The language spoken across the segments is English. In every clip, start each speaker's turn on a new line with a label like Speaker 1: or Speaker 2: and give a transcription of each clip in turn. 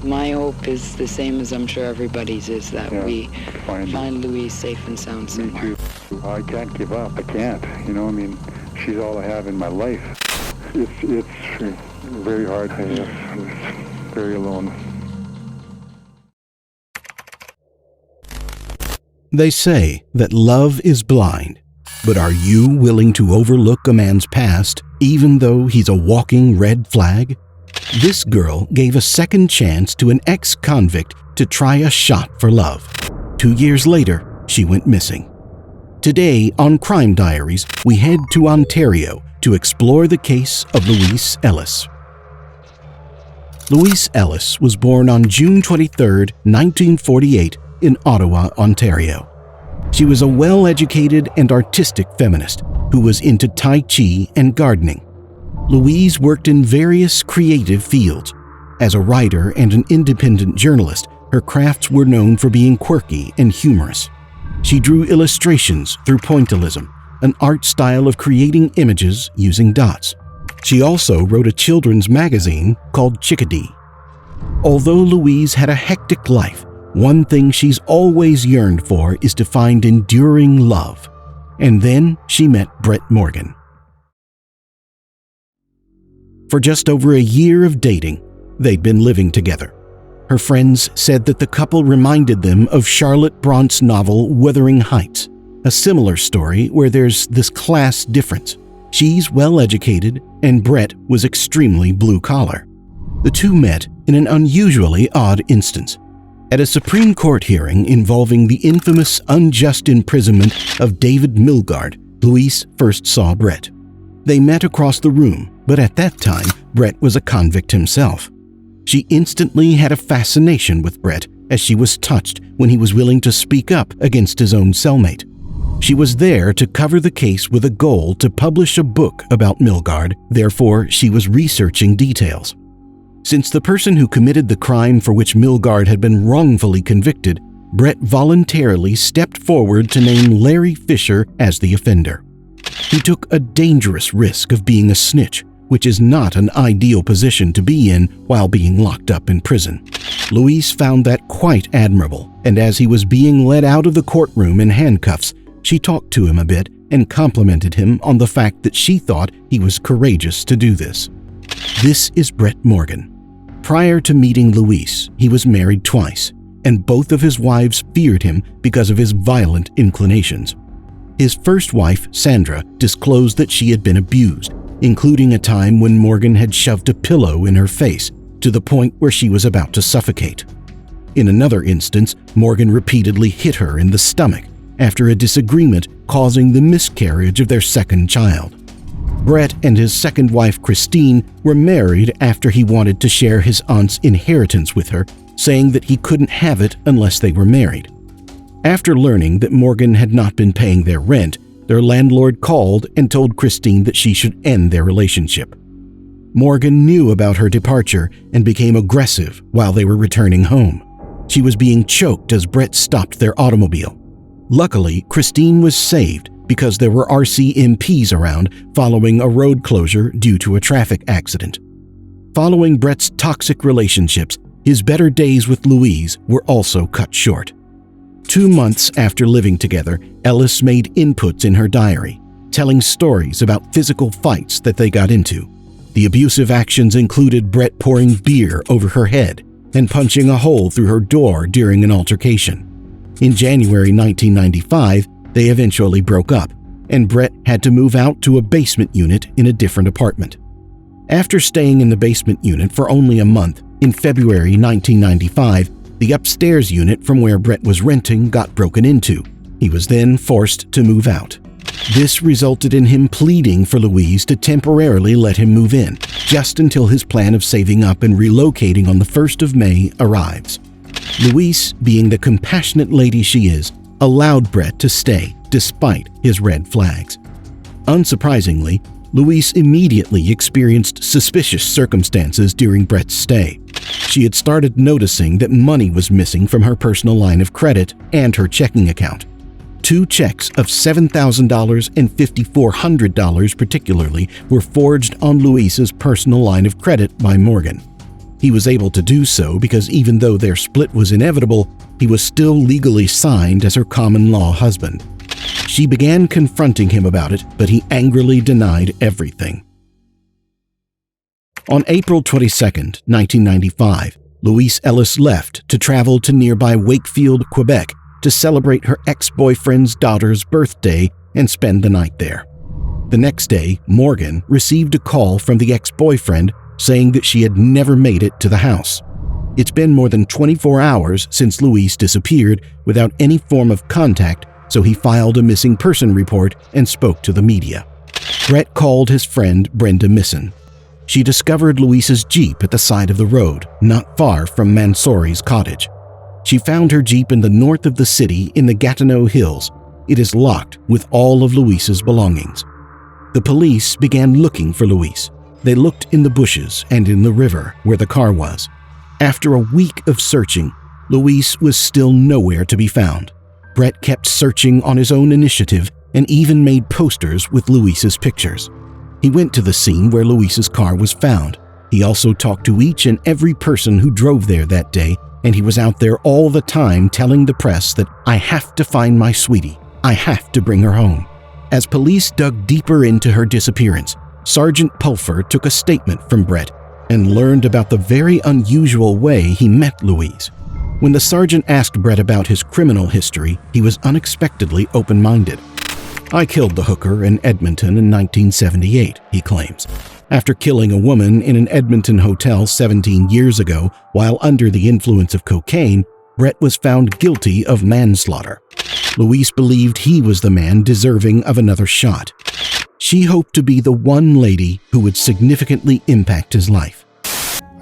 Speaker 1: My hope is the same as I'm sure everybody's, is that we find Louise safe and sound somewhere.
Speaker 2: Me too. I can't give up. I can't. She's all I have in my life. It's very hard. I'm very alone.
Speaker 3: They say that love is blind, but are you willing to overlook a man's past even though he's a walking red flag? This girl gave a second chance to an ex-convict to try a shot for love. 2 years later, she went missing. Today on Crime Diaries, we head to Ontario to explore the case of Louise Ellis. Louise Ellis was born on June 23, 1948, in Ottawa, Ontario. She was a well-educated and artistic feminist who was into Tai Chi and gardening. Louise worked in various creative fields. As a writer and an independent journalist, her crafts were known for being quirky and humorous. She drew illustrations through pointillism, an art style of creating images using dots. She also wrote a children's magazine called Chickadee. Although Louise had a hectic life, one thing she's always yearned for is to find enduring love. And then she met Brett Morgan. For just over a year of dating, they'd been living together. Her friends said that the couple reminded them of Charlotte Brant's novel Wuthering Heights, a similar story where there's this class difference. She's well-educated, and Brett was extremely blue-collar. The two met in an unusually odd instance. At a Supreme Court hearing involving the infamous unjust imprisonment of David Milgaard, Louise first saw Brett. They met across the room, but at that time, Brett was a convict himself. She instantly had a fascination with Brett, as she was touched when he was willing to speak up against his own cellmate. She was there to cover the case with a goal to publish a book about Milgaard, therefore she was researching details. Since the person who committed the crime for which Milgaard had been wrongfully convicted, Brett voluntarily stepped forward to name Larry Fisher as the offender. He took a dangerous risk of being a snitch, which is not an ideal position to be in while being locked up in prison. Louise found that quite admirable, and as he was being led out of the courtroom in handcuffs, she talked to him a bit and complimented him on the fact that she thought he was courageous to do this. This is Brett Morgan. Prior to meeting Louise, he was married twice, and both of his wives feared him because of his violent inclinations. His first wife, Sandra, disclosed that she had been abused, including a time when Morgan had shoved a pillow in her face to the point where she was about to suffocate. In another instance, Morgan repeatedly hit her in the stomach after a disagreement causing the miscarriage of their second child. Brett and his second wife, Christine, were married after he wanted to share his aunt's inheritance with her, saying that he couldn't have it unless they were married. After learning that Morgan had not been paying their rent, their landlord called and told Christine that she should end their relationship. Morgan knew about her departure and became aggressive while they were returning home. She was being choked as Brett stopped their automobile. Luckily, Christine was saved because there were RCMPs around following a road closure due to a traffic accident. Following Brett's toxic relationships, his better days with Louise were also cut short. 2 months after living together, Ellis made inputs in her diary, telling stories about physical fights that they got into. The abusive actions included Brett pouring beer over her head and punching a hole through her door during an altercation. In January 1995, they eventually broke up, and Brett had to move out to a basement unit in a different apartment. After staying in the basement unit for only a month, in February 1995, the upstairs unit from where Brett was renting got broken into. He was then forced to move out. This resulted in him pleading for Louise to temporarily let him move in, just until his plan of saving up and relocating on the 1st of May arrives. Louise, being the compassionate lady she is, allowed Brett to stay despite his red flags. Unsurprisingly, Louise immediately experienced suspicious circumstances during Brett's stay. She had started noticing that money was missing from her personal line of credit and her checking account. 2 checks of $7,000 and $5,400 particularly were forged on Louise's personal line of credit by Morgan. He was able to do so because even though their split was inevitable, he was still legally signed as her common-law husband. She began confronting him about it, but he angrily denied everything. On April 22, 1995, Louise Ellis left to travel to nearby Wakefield, Quebec, to celebrate her ex-boyfriend's daughter's birthday and spend the night there. The next day, Morgan received a call from the ex-boyfriend saying that she had never made it to the house. It's been more than 24 hours since Louise disappeared without any form of contact, so he filed a missing person report and spoke to the media. Brett called his friend Brenda Misson. She discovered Louise's Jeep at the side of the road, not far from Mansouri's cottage. She found her Jeep in the north of the city in the Gatineau Hills. It is locked with all of Louise's belongings. The police began looking for Louise. They looked in the bushes and in the river where the car was. After a week of searching, Louise was still nowhere to be found. Brett kept searching on his own initiative and even made posters with Louise's pictures. He went to the scene where Louise's car was found. He also talked to each and every person who drove there that day, and he was out there all the time telling the press that, "I have to find my sweetie. I have to bring her home." As police dug deeper into her disappearance, Sergeant Pulfer took a statement from Brett and learned about the very unusual way he met Louise. When the sergeant asked Brett about his criminal history, he was unexpectedly open-minded. "I killed the hooker in Edmonton in 1978, he claims. After killing a woman in an Edmonton hotel 17 years ago while under the influence of cocaine, Brett was found guilty of manslaughter. Louise believed he was the man deserving of another shot. She hoped to be the one lady who would significantly impact his life.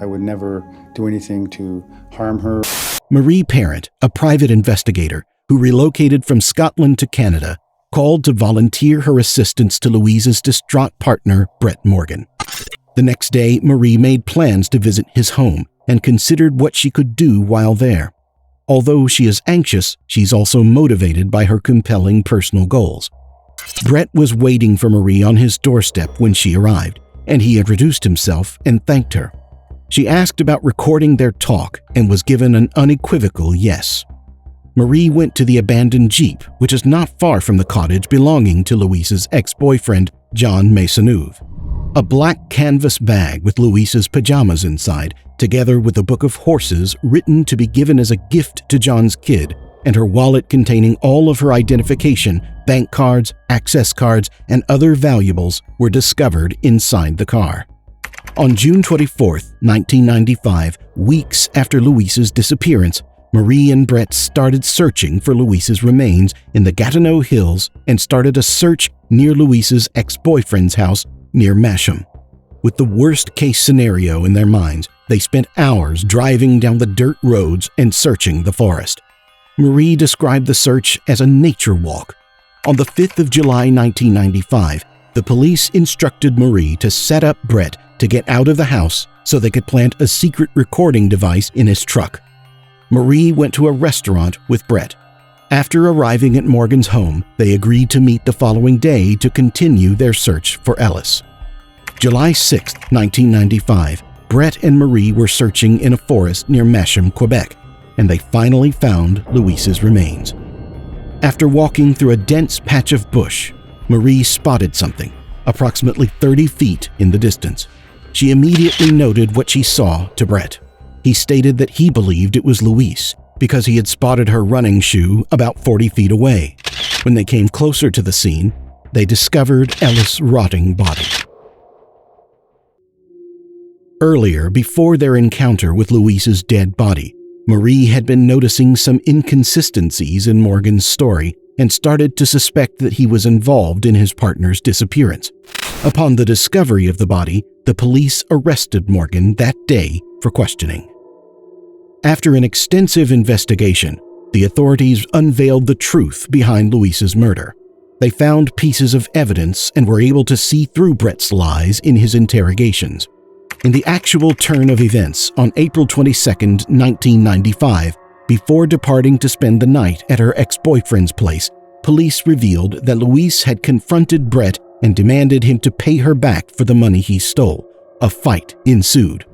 Speaker 4: I would never do anything to harm her.
Speaker 3: Marie Parent, a private investigator who relocated from Scotland to Canada, called to volunteer her assistance to Louise's distraught partner, Brett Morgan. The next day, Marie made plans to visit his home and considered what she could do while there. Although she is anxious, she's also motivated by her compelling personal goals. Brett was waiting for Marie on his doorstep when she arrived, and he introduced himself and thanked her. She asked about recording their talk and was given an unequivocal yes. Marie went to the abandoned Jeep, which is not far from the cottage belonging to Louise's ex-boyfriend, John Maisonneuve. A black canvas bag with Louise's pajamas inside, together with a book of horses written to be given as a gift to John's kid, and her wallet containing all of her identification, bank cards, access cards, and other valuables were discovered inside the car. On June 24, 1995, weeks after Louise's disappearance, Marie and Brett started searching for Louise's remains in the Gatineau Hills and started a search near Louise's ex-boyfriend's house near Masham. With the worst-case scenario in their minds, they spent hours driving down the dirt roads and searching the forest. Marie described the search as a nature walk. On the 5th of July 1995, the police instructed Marie to set up Brett to get out of the house so they could plant a secret recording device in his truck. Marie went to a restaurant with Brett. After arriving at Morgan's home, they agreed to meet the following day to continue their search for Ellis. July 6, 1995, Brett and Marie were searching in a forest near Masham, Quebec, and they finally found Louise's remains. After walking through a dense patch of bush, Marie spotted something, approximately 30 feet in the distance. She immediately noted what she saw to Brett. He stated that he believed it was Louise because he had spotted her running shoe about 40 feet away. When they came closer to the scene, they discovered Ellis' rotting body. Earlier, before their encounter with Louise's dead body, Marie had been noticing some inconsistencies in Morgan's story and started to suspect that he was involved in his partner's disappearance. Upon the discovery of the body, the police arrested Morgan that day for questioning. After an extensive investigation, the authorities unveiled the truth behind Louise's murder. They found pieces of evidence and were able to see through Brett's lies in his interrogations. In the actual turn of events on April 22, 1995, before departing to spend the night at her ex-boyfriend's place, police revealed that Louise had confronted Brett and demanded him to pay her back for the money he stole. A fight ensued.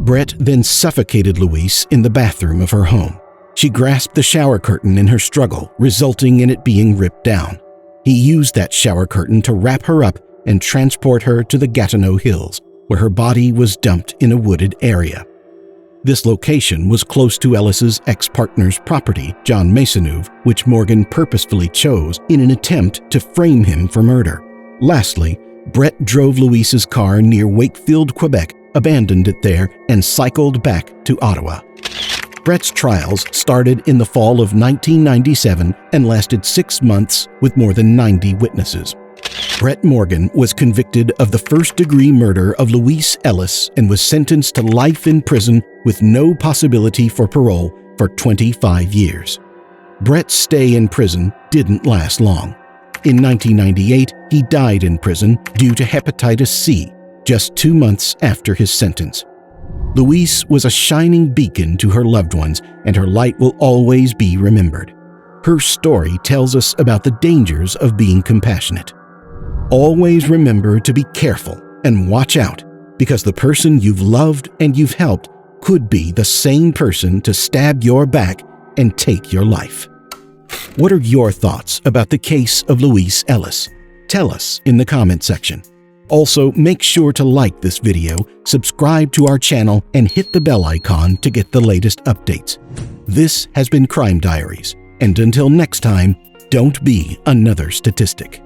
Speaker 3: Brett then suffocated Louise in the bathroom of her home. She grasped the shower curtain in her struggle, resulting in it being ripped down. He used that shower curtain to wrap her up and transport her to the Gatineau Hills, where her body was dumped in a wooded area. This location was close to Ellis's ex-partner's property, John Maisonneuve, which Morgan purposefully chose in an attempt to frame him for murder. Lastly, Brett drove Louise's car near Wakefield, Quebec, abandoned it there, and cycled back to Ottawa. Brett's trials started in the fall of 1997 and lasted 6 months with more than 90 witnesses. Brett Morgan was convicted of the first-degree murder of Louise Ellis and was sentenced to life in prison with no possibility for parole for 25 years. Brett's stay in prison didn't last long. In 1998, he died in prison due to hepatitis C, just 2 months after his sentence. Louise was a shining beacon to her loved ones, and her light will always be remembered. Her story tells us about the dangers of being compassionate. Always remember to be careful and watch out, because the person you've loved and you've helped could be the same person to stab your back and take your life. What are your thoughts about the case of Louise Ellis? Tell us in the comment section. Also, make sure to like this video, subscribe to our channel, and hit the bell icon to get the latest updates. This has been Crime Diaries, and until next time, don't be another statistic.